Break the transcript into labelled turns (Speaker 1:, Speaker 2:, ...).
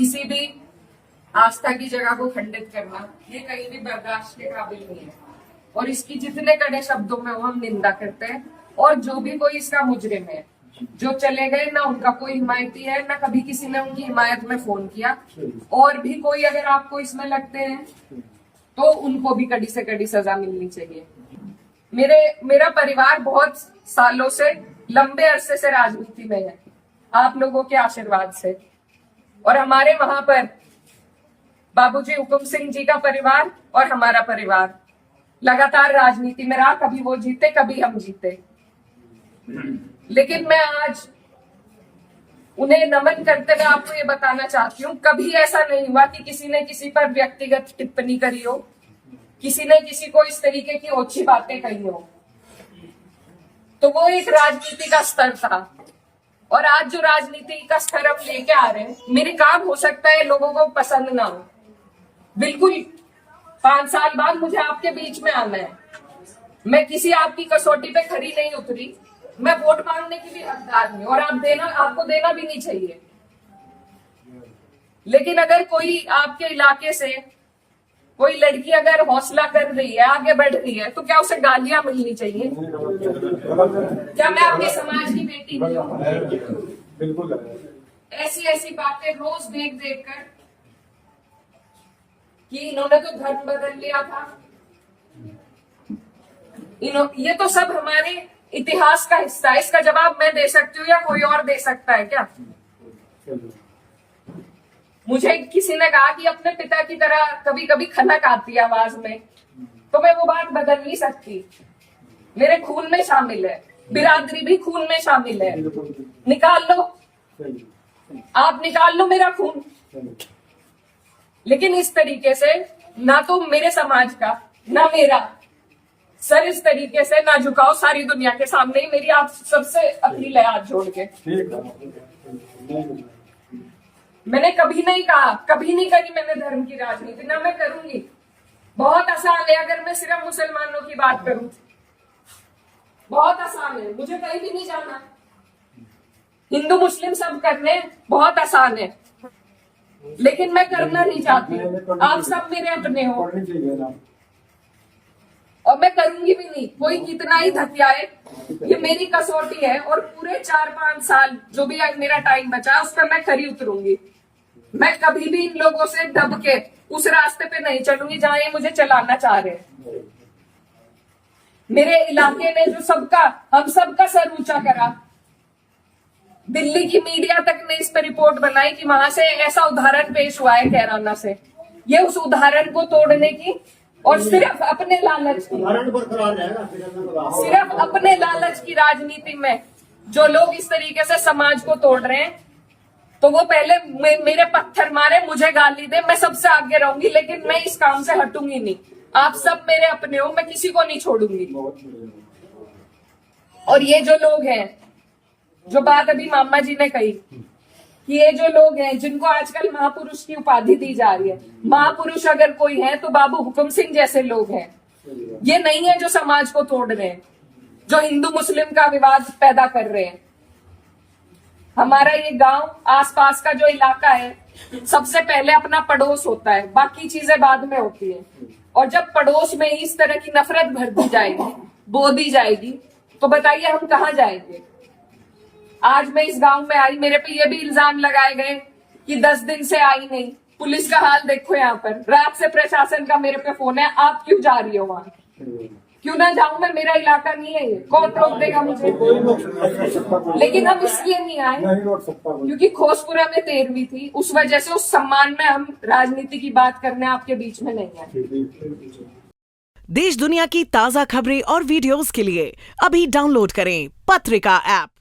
Speaker 1: किसी भी आस्था की जगह को खंडित करना ये कहीं भी बर्दाश्त के काबिल नहीं है। और इसकी जितने कड़े शब्दों में वो हम निंदा करते हैं। और जो भी कोई इसका मुजरिम है, जो चले गए, ना उनका कोई हिमायती है, ना कभी किसी ने उनकी हिमायत में फोन किया। और भी कोई अगर आपको इसमें लगते हैं तो उनको भी कड़ी से कड़ी सजा मिलनी चाहिए। मेरा परिवार बहुत सालों से, लंबे अरसे से राजनीति में है, आप लोगों के आशीर्वाद से। और हमारे वहां पर बाबूजी हुकुम सिंह जी का परिवार और हमारा परिवार लगातार राजनीति में रहा। कभी वो जीते, कभी हम जीते। लेकिन मैं आज उन्हें नमन करते हुए आपको ये बताना चाहती हूँ, कभी ऐसा नहीं हुआ कि किसी ने किसी पर व्यक्तिगत टिप्पणी करी हो, किसी ने किसी को इस तरीके की ओछी बातें कही हो। तो वो एक राजनीति का स्तर था। और आज जो राजनीति का स्तर हम लेके आ रहे हैं, मेरे काम हो सकता है लोगों को पसंद ना हो, बिल्कुल 5 साल बाद मुझे आपके बीच में आना है। मैं किसी आपकी कसौटी पे खरी नहीं उतरी, मैं वोट मांगने की भी हकदार नहीं, और आपको देना भी नहीं चाहिए। लेकिन अगर कोई आपके इलाके से कोई लड़की अगर हौसला कर रही है, आगे बढ़ रही है, तो क्या उसे गालियां मिलनी चाहिए? क्या मैं आपके समाज की बेटी नहीं हूँ?
Speaker 2: बिल्कुल।
Speaker 1: ऐसी ऐसी बातें रोज देख देख कर कि इन्होंने तो धर्म बदल लिया था, ये तो सब हमारे इतिहास का हिस्सा है। इसका जवाब मैं दे सकती हूँ या कोई और दे सकता है क्या? मुझे किसी ने कहा कि अपने पिता की तरह कभी कभी खनक आती है आवाज में, तो मैं वो बात बदल नहीं सकती। मेरे खून में शामिल है, बिरादरी भी खून में शामिल है। निकाल लो, आप निकाल लो मेरा खून। लेकिन इस तरीके से ना तो मेरे समाज का, ना मेरा सर इस तरीके से ना झुकाओ सारी दुनिया के सामने। मेरी आप सबसे अपील है हाथ जोड़ के। मैंने कभी नहीं कहा, कभी नहीं करी मैंने धर्म की राजनीति, ना मैं करूंगी। बहुत आसान है अगर मैं सिर्फ मुसलमानों की बात करूं, बहुत आसान है, मुझे कहीं भी नहीं जाना। हिंदू मुस्लिम सब करने बहुत आसान है, लेकिन मैं करना नहीं चाहती। आप सब मेरे अपने हो और मैं करूंगी भी नहीं। कोई कितना ही धकियाए, ये मेरी कसौटी है। और पूरे 4-5 साल जो भी आज मेरा टाइम बचा उस पर मैं खरी उतरूंगी। मैं कभी भी इन लोगों से दब के उस रास्ते पे नहीं चलूंगी जहां ये मुझे चलाना चाह रहे हैं। मेरे इलाके ने जो हम सबका सर ऊंचा करा, दिल्ली की मीडिया तक ने इस पर रिपोर्ट बनाई कि वहां से ऐसा उदाहरण पेश हुआ है कैराना से। ये उस उदाहरण को तोड़ने की और सिर्फ अपने लालच की, सिर्फ अपने लालच की राजनीति में जो लोग इस तरीके से समाज को तोड़ रहे हैं, तो वो पहले मेरे पत्थर मारे, मुझे गाली दे, मैं सबसे आगे रहूंगी, लेकिन मैं इस काम से हटूंगी नहीं। आप सब मेरे अपने हो, मैं किसी को नहीं छोड़ूंगी। और ये जो लोग हैं, जो बात अभी मामा जी ने कही कि ये जो लोग हैं जिनको आजकल महापुरुष की उपाधि दी जा रही है, महापुरुष अगर कोई है तो बाबू हुकुम सिंह जैसे लोग हैं। ये नहीं है जो समाज को तोड़ रहे हैं, जो हिंदू मुस्लिम का विवाद पैदा कर रहे हैं। हमारा ये गांव, आसपास का जो इलाका है, सबसे पहले अपना पड़ोस होता है, बाकी चीजें बाद में होती है। और जब पड़ोस में ही इस तरह की नफरत भर दी जाएगी, बो दी जाएगी, तो बताइए हम कहाँ जाएंगे? आज मैं इस गांव में आई, मेरे पे ये भी इल्जाम लगाए गए कि 10 दिन से आई नहीं। पुलिस का हाल देखो यहाँ पर, रात से प्रशासन का मेरे पे फोन है, आप क्यों जा रही हो वहां? क्यों ना जाऊं मैं? मेरा इलाका नहीं है ये, कौन रोक देगा मुझे? लेकिन हम इसलिए नहीं आए क्योंकि खोसपुरा में 13वीं थी, उस वजह से उस सम्मान में हम राजनीति की बात करने आपके बीच में नहीं आए।
Speaker 3: देश दुनिया की ताजा खबरें और वीडियोस के लिए अभी डाउनलोड करें पत्रिका ऐप।